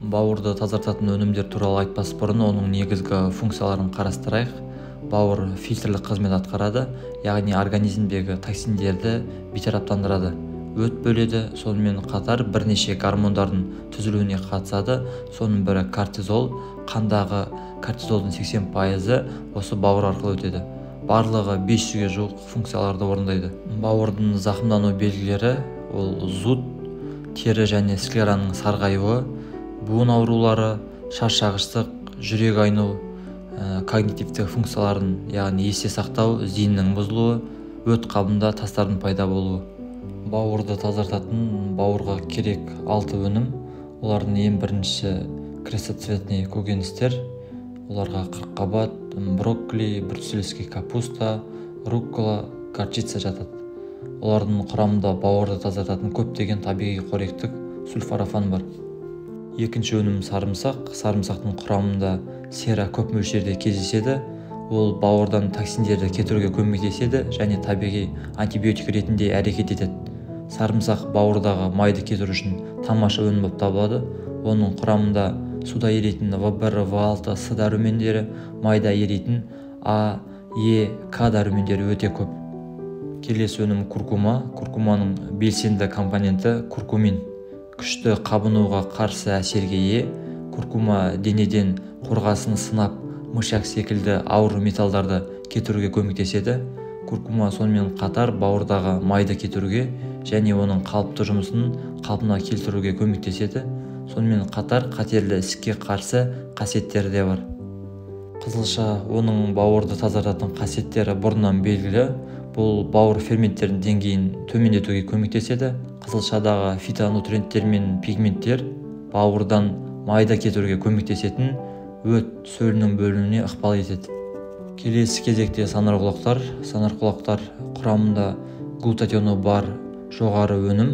Бауырды тазартатын өнімдер туралы айтпас бұрын оның негізгі функцияларын қарастырайық. Бауыр фильтрлік қызмет атқарады, яғни организмдегі токсиндерді бейтараптандырады, өт бөледі, сонымен қатар бірнеше гормондардың түзілуіне қатысады. Соның бірі кортизол. Қандағы кортизолдың 80% осы бауыр арқылы өтеді. Барлығы 500-ге жуық функцияларды орындайды. Бауырдың зақымдану белгілері ол зуд, тері және склераның сарғаюы, буын аурулары, шаршағыштық, жүрек айну, когнитивтік функциялардың, яғни есте сақтау, зейіннің бұзылуы, өт қабында тастардың пайда болуы. Бауырды тазартатын бауырға керек 6 өнім. Олардың ең біріншісі крестоцветный көкөністер. Оларға қырыққабат, брокколи, брюссельский капуста, руккола, горчица жатады. Олардың құрамында бауырды тазартатын көптеген табиғи қоректік сульфорафан бар. Екінші өнім сарымсақ. Сарымсақтың құрамында сера көп мөлшерде кездеседі. Ол бауырдан токсиндерді кетіруге көмектеседі және табиғи антибиотик ретінде әрекет етеді. Сарымсақ бауырдағы майды кетіру үшін тамаша өнім болып табылады. Оның құрамында суда еритін В1, В6, С дәрумендері, майда еритін А, Е, К дәрумендері өте көп. Келесі өнім куркума. Куркуманың белсенді компоненті куркумин. Күшті қабынуға қарсы әсерге ие. Куркума денеден қорғасын сынап, мышьяк секілді ауыр металдарды кетіруге көмектеседі. Куркума сонымен қатар бауырдағы майды кетіруге және оның қалыпты жұмысын қалпына келтіруге көмектеседі. Сонымен қатар қатерлі ісікке қарсы қасиеттері де бар. Қызылша. Оның бауырды тазартатын қасиеттері бұрыннан белгілі. Бұл бауыр ферменттерінің деңгейін төмендетуге көмектеседі. Қызылшадағы фитонутриенттер мен пигменттер бауырдан майда кетіруге көмектесетін өт сөлінің бөлінуіне ықпал етеді. Келесі кезекте санарқұлақтар. Санарқұлақтар құрамында глутатионы бар жоғары өнім.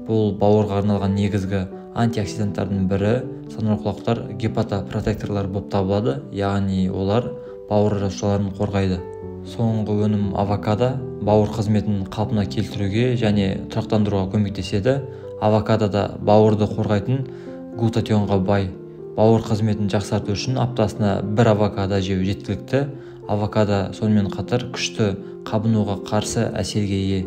Бұл бауырға арналған негізгі антиоксиданттардың бірі. Санарқұлақтар гепатопротекторлар болып табылады, яғни олар бауыр жасушаларын қорғайды. Соңғы өнім авокадо. Бауыр қызметін қалпына келтіруге және тұрақтандыруға көмектеседі. Авокадода бауырды қорғайтын глутатионға бай. Бауыр қызметін жақсарту үшін аптасына 1 авокадо жеу жеткілікті. Авокадо сонымен қатар күшті қабынуға қарсы әсерге ие.